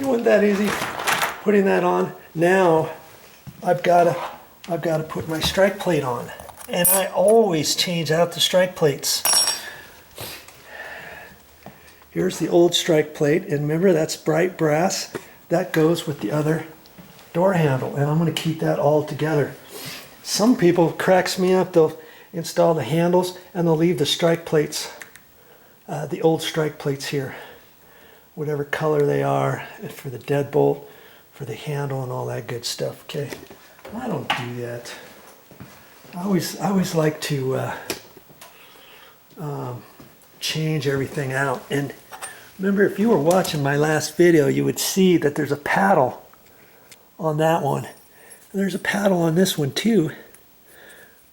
It wasn't that easy putting that on. Now I've got to put my strike plate on, and I always change out the strike plates. Here's the old strike plate, and remember that's bright brass. That goes with the other door handle, and I'm going to keep that all together. Some people, cracks me up, they'll install the handles and they'll leave the strike plates, the old strike plates here, whatever color they are, for the deadbolt, for the handle and all that good stuff. Okay, I don't do that. I always like to change everything out. And remember, if you were watching my last video, you would see that there's a paddle on that one. And there's a paddle on this one too.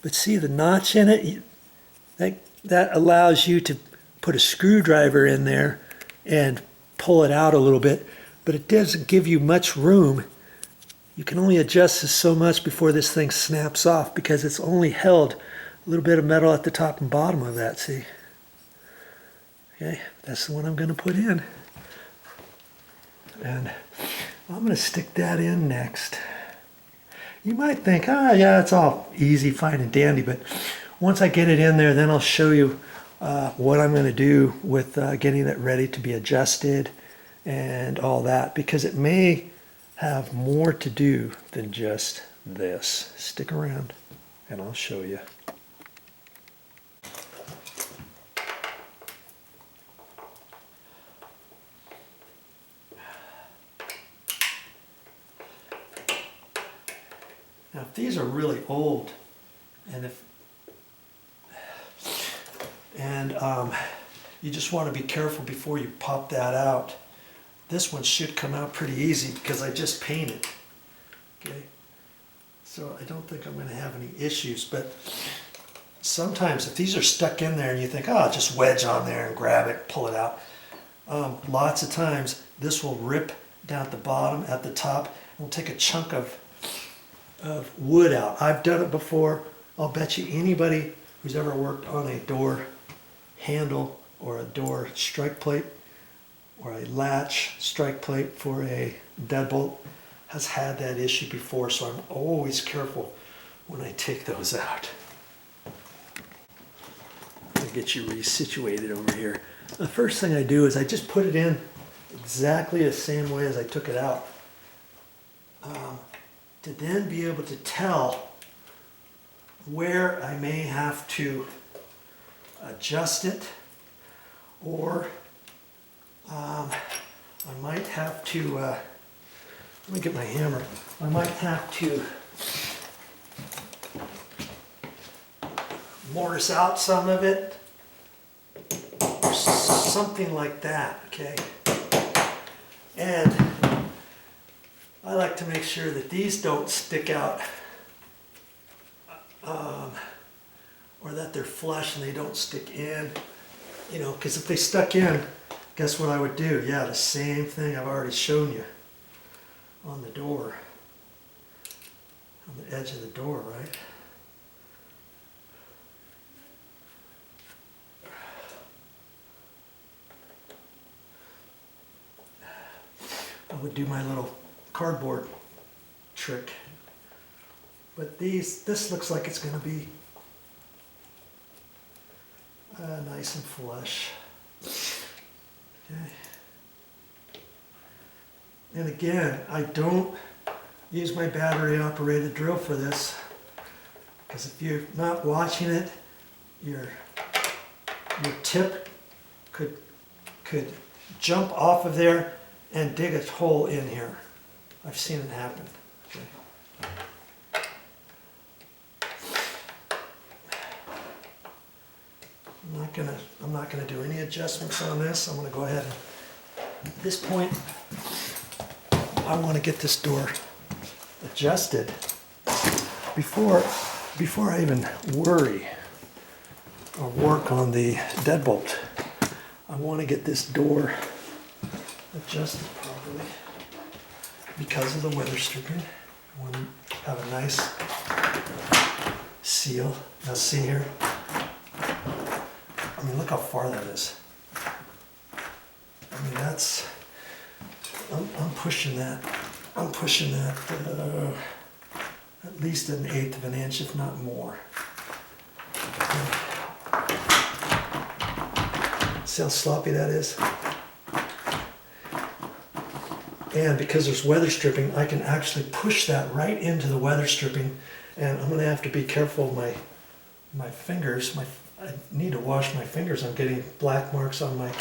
But see the notch in it? That allows you to put a screwdriver in there and pull it out a little bit, but it doesn't give you much room. You can only adjust this so much before this thing snaps off, because it's only held a little bit of metal at the top and bottom of that, see? Okay, that's the one I'm going to put in. And I'm going to stick that in next. You might think, yeah, it's all easy, fine and dandy, but once I get it in there, then I'll show you what I'm going to do with getting it ready to be adjusted and all that, because it may have more to do than just this. Stick around and I'll show you. Now, if these are really old, and you just want to be careful before you pop that out. This one should come out pretty easy because I just painted. Okay, so I don't think I'm going to have any issues. But sometimes, if these are stuck in there and you think, oh, just wedge on there and grab it, pull it out. Lots of times, this will rip down at the bottom, at the top, and will take a chunk of wood out. I've done it before. I'll bet you anybody who's ever worked on a door handle or a door strike plate or a latch strike plate for a deadbolt has had that issue before, so I'm always careful when I take those out. I'll get you resituated over here. The first thing I do is I just put it in exactly the same way as I took it out. To then be able to tell where I may have to adjust it, or I might have to, let me get my hammer, I might have to mortise out some of it, or something like that, okay? And I like to make sure that these don't stick out, or that they're flush and they don't stick in, you know, because if they stuck in, guess what I would do? Yeah, the same thing I've already shown you on the door, on the edge of the door, right? I would do my little cardboard trick, but this looks like it's going to be nice and flush. Okay. And again, I don't use my battery operated drill for this, because if you're not watching it, your tip could jump off of there and dig a hole in here. I've seen it happen. Okay. I'm not gonna do any adjustments on this. I'm gonna go ahead and, at this point, I want to get this door adjusted before I even worry or work on the deadbolt. I want to get this door adjusted properly because of the weather stripping. I want to have a nice seal. Now see here. I mean, look how far that is. I mean, I'm pushing that at least 1/8 of an inch, if not more. See how sloppy that is? And because there's weather stripping, I can actually push that right into the weather stripping. And I'm going to have to be careful of my fingers. I need to wash my fingers. I'm getting black marks on my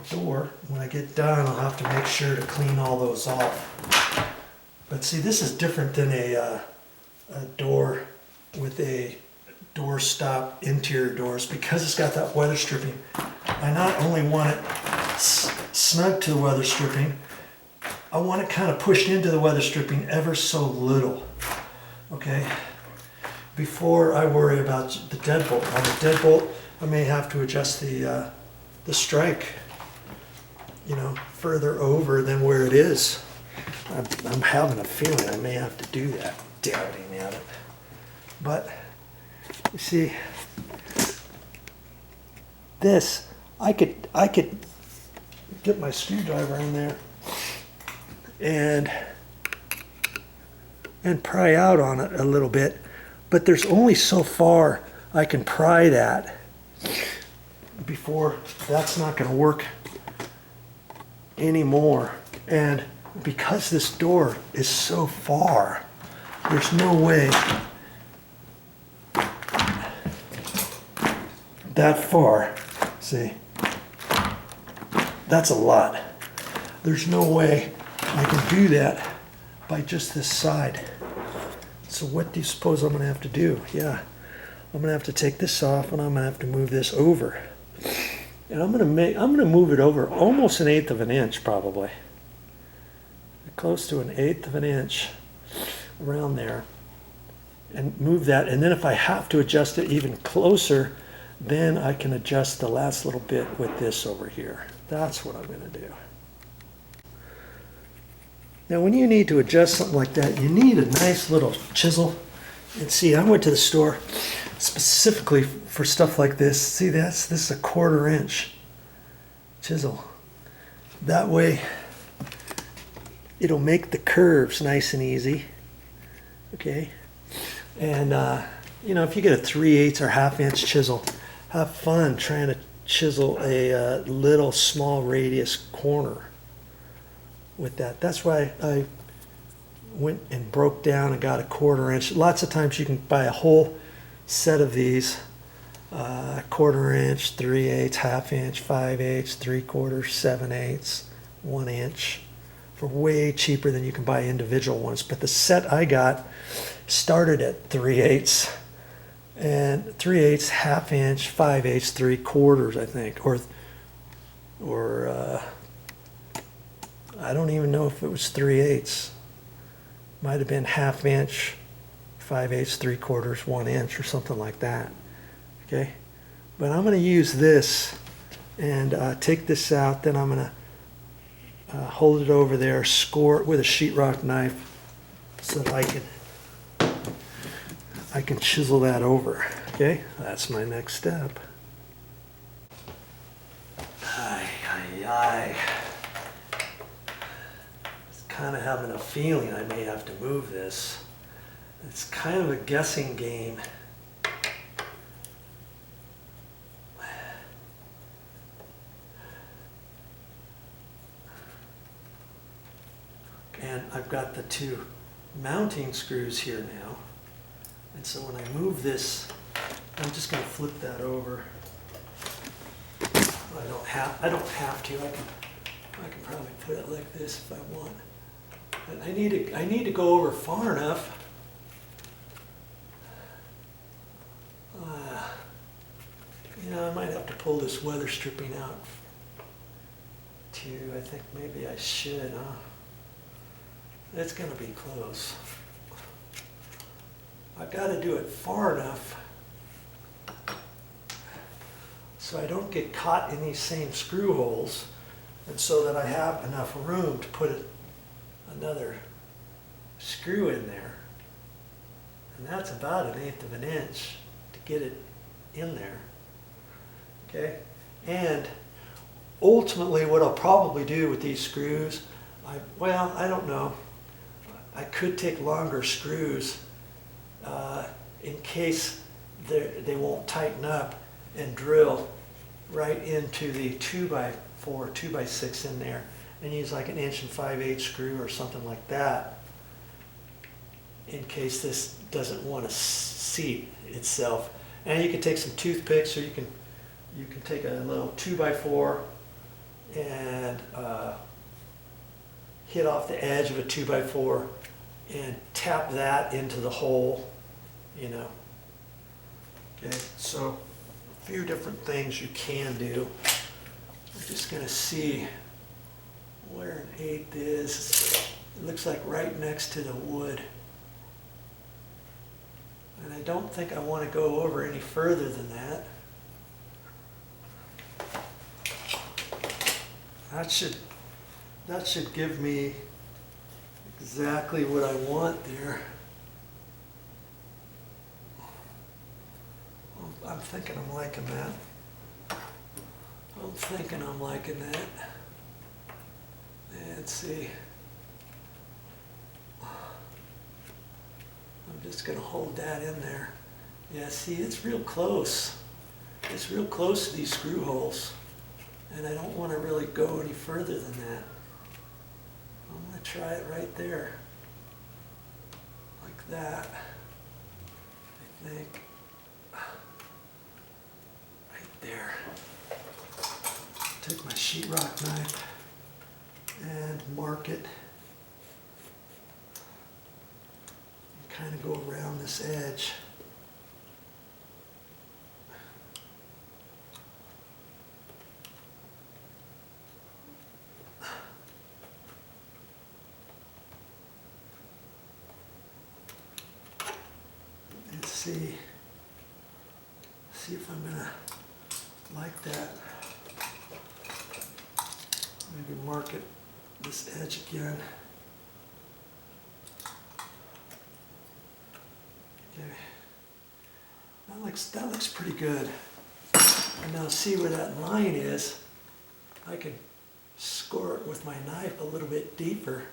door. When I get done, I'll have to make sure to clean all those off. But see, this is different than a door with a door stop interior doors, because it's got that weather stripping. I not only want it snug to the weather stripping, I want it kind of pushed into the weather stripping ever so little. Okay, before I worry about the deadbolt. On the deadbolt, I may have to adjust the strike, you know, further over than where it is. I'm having a feeling I may have to do that, doubting at it. But you see, this, I could get my screwdriver in there and pry out on it a little bit, but there's only so far I can pry that before that's not going to work anymore. And because this door is so far, there's no way that far. See, that's a lot. There's no way I can do that by just this side. So what do you suppose I'm going to have to do? Yeah, I'm going to have to take this off, and I'm going to have to move this over. And I'm going to move it over almost 1/8 of an inch, probably. Close to 1/8 of an inch around there. And move that, and then if I have to adjust it even closer, then I can adjust the last little bit with this over here. That's what I'm going to do. Now when you need to adjust something like that, you need a nice little chisel. And see, I went to the store specifically for stuff like this. See, this is a 1/4 inch chisel. That way it'll make the curves nice and easy. Okay, and you know, if you get a 3/8 or 1/2 inch chisel, have fun trying to chisel a little small radius corner with that. That's why I went and broke down and got a 1/4 inch. Lots of times you can buy a whole set of these, 1/4 inch, 3/8, 1/2 inch, 5/8, 3/4, 7/8, 1 inch, for way cheaper than you can buy individual ones. But the set I got started at 3/8, and 3/8, 1/2 inch, 5/8, 3/4, I think, or I don't even know if it was 3/8. Might have been 1/2 inch, 5/8, 3/4, 1 inch, or something like that. Okay, but I'm going to use this and take this out. Then I'm going to hold it over there, score it with a sheetrock knife, so that I can chisel that over. Okay, that's my next step. Ay, ay, ay. Kind of having a feeling I may have to move this. It's kind of a guessing game. And I've got the 2 mounting screws here now. And so when I move this, I'm just going to flip that over. I don't have to. I can probably put it like this if I want. But I need to go over far enough. You know, I might have to pull this weather stripping out too. I think maybe I should, huh? It's going to be close. I've got to do it far enough so I don't get caught in these same screw holes, and so that I have enough room to put another screw in there. And that's about 1/8 of an inch to get it in there. Okay, and ultimately what I'll probably do with these screws, well, I don't know. I could take longer screws in case they won't tighten up, and drill right into the 2x4, 2x6 in there, and use like an 1 5/8 screw or something like that in case this doesn't want to seat itself. And you can take some toothpicks, or you can take a little 2x4 and hit off the edge of a 2x4 and tap that into the hole, you know. Okay, so a few different things you can do. We're just going to see where 1/8 is. It looks like right next to the wood. And I don't think I want to go over any further than that. That should give me exactly what I want there. I'm thinking I'm liking that. I'm thinking I'm liking that. Let's see. I'm just going to hold that in there. Yeah, see, it's real close. It's real close to these screw holes. And I don't want to really go any further than that. I'm going to try it right there. Like that. I think. Right there. Take my sheetrock knife and mark it. And kind of go around this edge. See if I'm gonna like that. Maybe mark it this edge again. Okay, that looks pretty good. And now see where that line is. I can score it with my knife a little bit deeper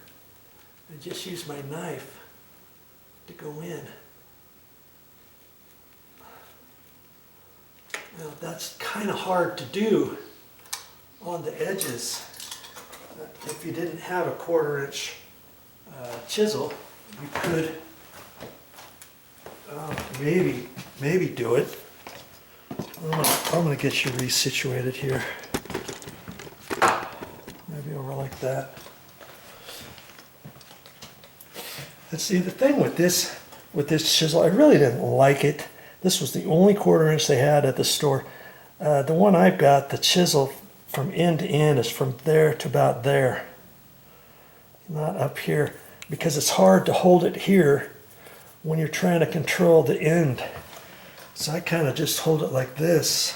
and just use my knife to go in. Now that's kind of hard to do on the edges. If you didn't have a 1/4 inch chisel, you could maybe do it. I'm gonna get you resituated here. Maybe over like that. Let's see, the thing with this chisel, I really didn't like it. This was the only 1/4 inch they had at the store. The one I've got, the chisel from end to end is from there to about there. Not up here, because it's hard to hold it here when you're trying to control the end. So I kind of just hold it like this.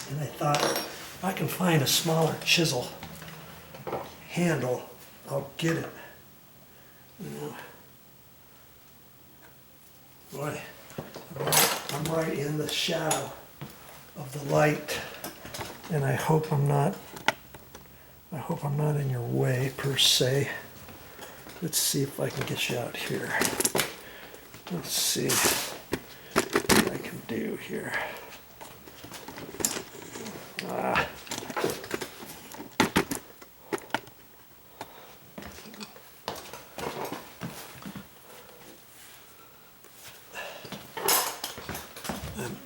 And I thought, if I can find a smaller chisel handle, I'll get it. You know. Boy, I'm right in the shadow of the light, and I hope I'm not in your way per se. Let's see if I can get you out here. Let's see what I can do here.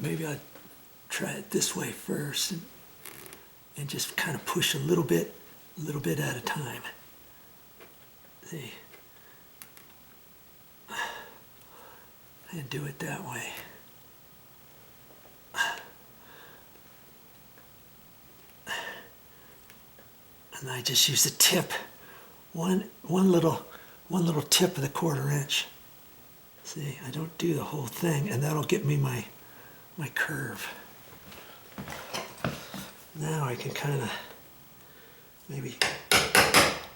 Maybe I'd try it this way first and just kind of push a little bit at a time. See? And do it that way. And I just use the tip, one little tip of the 1/4 inch. See, I don't do the whole thing, and that'll get me my curve. Now I can kind of maybe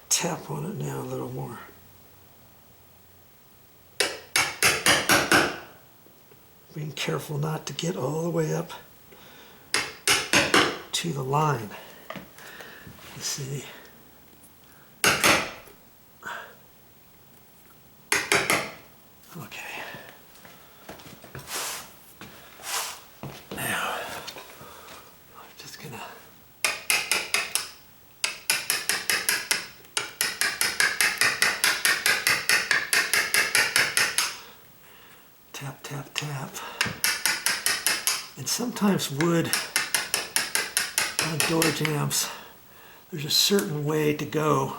tap on it now a little more. Being careful not to get all the way up to the line. Let's see. Okay. Now, I'm just gonna tap, tap, tap. And sometimes wood on door jambs, there's a certain way to go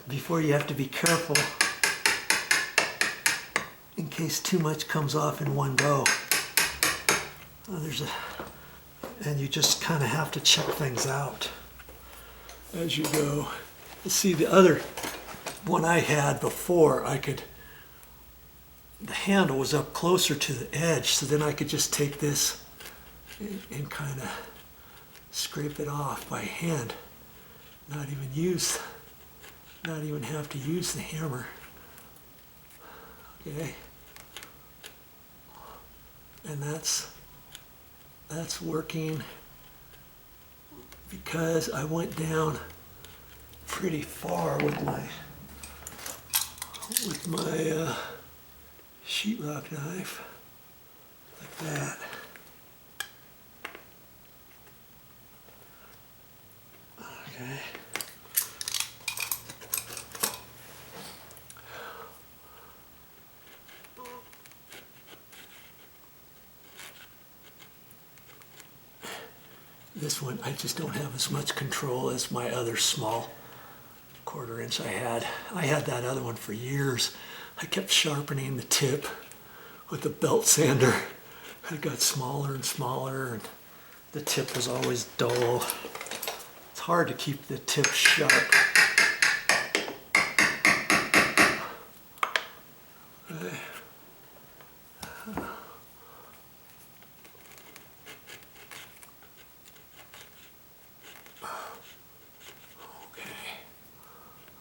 before you have to be careful in case too much comes off in one go. And you just kind of have to check things out as you go. See, the other one I had before, the handle was up closer to the edge, so then I could just take this and kind of scrape it off by hand. Not even have to use the hammer. Okay. And that's working because I went down pretty far with my sheetrock knife, like that. Okay. This one, I just don't have as much control as my other small 1/4 inch I had. I had that other one for years. I kept sharpening the tip with the belt sander. It got smaller and smaller, and the tip was always dull. It's hard to keep the tip sharp.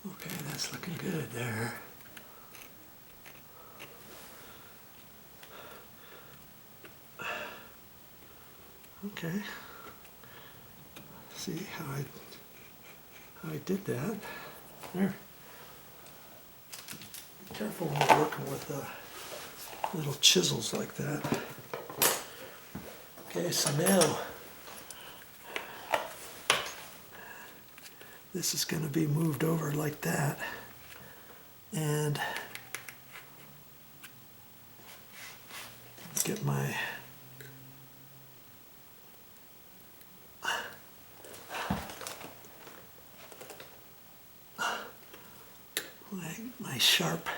Okay, that's looking good there. Okay. See how I did that. There. Be careful when you're working with little chisels like that. Okay, so now this is going to be moved over like that, and get my sharp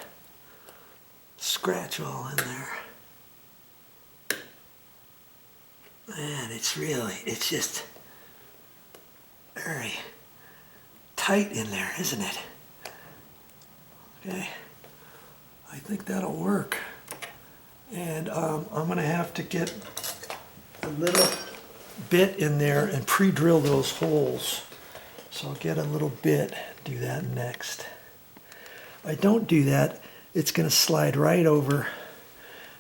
scratch all in there. And it's just very tight in there, isn't it? Okay, I think that'll work. And I'm going to have to get a little bit in there and pre-drill those holes. So I'll get a little bit, do that next. If I don't do that, it's going to slide right over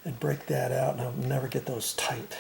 and break that out, and I'll never get those tight.